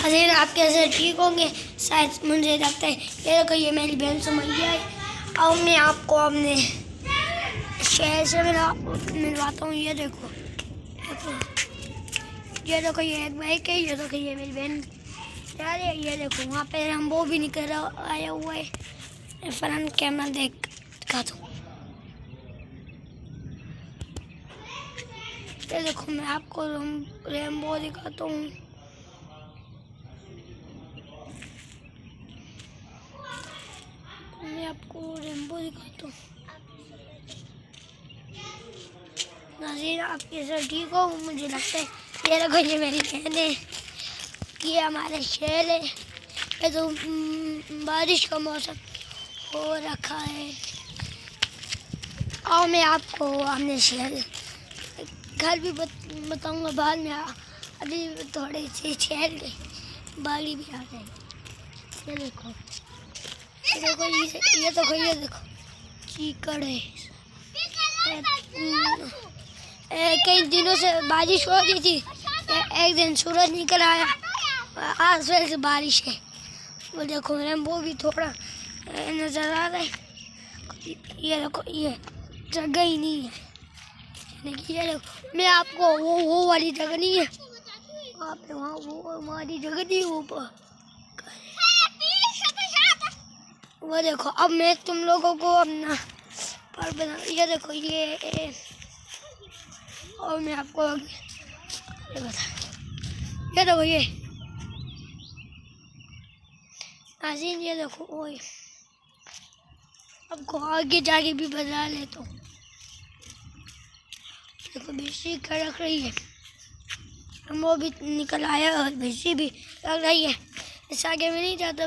नाज़रीन, आप कैसे ठीक होंगे? शायद मुझे लगता है। ये देखो, ये मेरी बहन सुमैया है और मैं आपको अपने शहर से मिलवाता हूँ। ये देखो, ये देखो, ये एक बाइक है। ये देखो, ये मेरी बहन यार है। ये देखो, वहाँ पे रैम्बो भी निकल आया हुआ है। फ्रंट कैमरा दिखा दो। ये देखो, मैं आपको रैम्बो दिखाता हूँ। मैं आपको रैम्बो दिखाता हूँ। नाज़रीन, आप कैसे ठीक हो? मुझे लगता है। ये देखो, ये मेरी बहन है। ये हमारा शहर है। ये तो बारिश का मौसम हो रखा है और मैं आपको अपने शहर घर भी बताऊंगा बाद में। अभी थोड़े से शहर के बाड़ी भी आ गए। ये देखो, ये देखो, ये देखो, ये देखो, चीकड़ है। कई दिनों से बारिश हो रही थी। एक दिन सूरज निकल आया, आज से बारिश है। वो देखो, रैम्बो भी थोड़ा नजर आ रहा है। ये देखो, ये जगह ही नहीं है। ये देखो, मैं आपको वो वाली जगह नहीं है, आप वहाँ वो हमारी जगह नहीं। वो देखो, अब मैं तुम लोगों को अपना पर बना। ये देखो, ये और मैं आपको ये बता। ये देखो, ये नाज़रीन, ये देखो, ओए आपको आगे जाके भी बता ले तो देखो, बिजली कड़क रही है। वो भी निकल आया और बिजली भी लग रही है। इस आगे में नहीं जाता,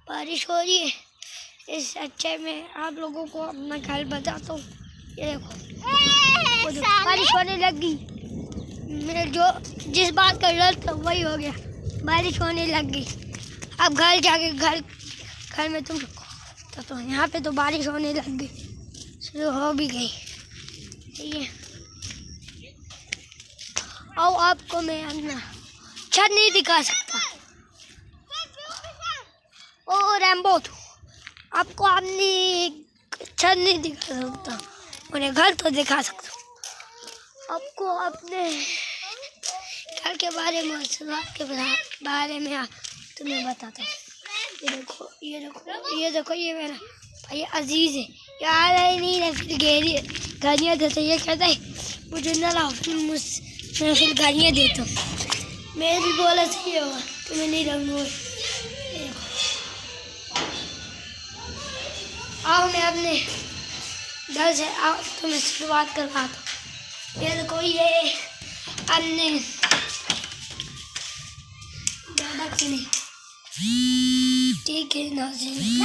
बारिश हो रही है। इस अच्छे में आप लोगों को अपना घर बताता हूँ। ये देखो, वो देखो, बारिश होने लगी। मैं जिस बात का डर था वही हो गया, बारिश होने लग गई। अब घर जाके घर में तुम तो यहाँ पे तो बारिश होने लग गई, शुरू हो भी गई। ये और आपको मैं अपना छत नहीं दिखा सकता। ओ रैम्बो, आपको अपनी छत नहीं दिखा सकता, मेरे घर तो दिखा सकता हूँ। आपको अपने घर के बारे में, के बारे में तुम्हें बताता हूँ। ये देखो, ये देखो, ये देखो, ये मेरा भाई अजीज है। यार नहीं है, फिर गालियाँ देता। ये कहता है मुझे न लाओ, फिर मैं फिर गालियाँ देता हूँ। मैं भी बोला सही होगा, तुम्हें नहीं लाऊंगा। आओ, मैं अपने घर से तुम्हें शुरुआत करवाता हूँ। ये देखो, ये अपने ज़्यादा नहीं, ठीक है नाज़रीन।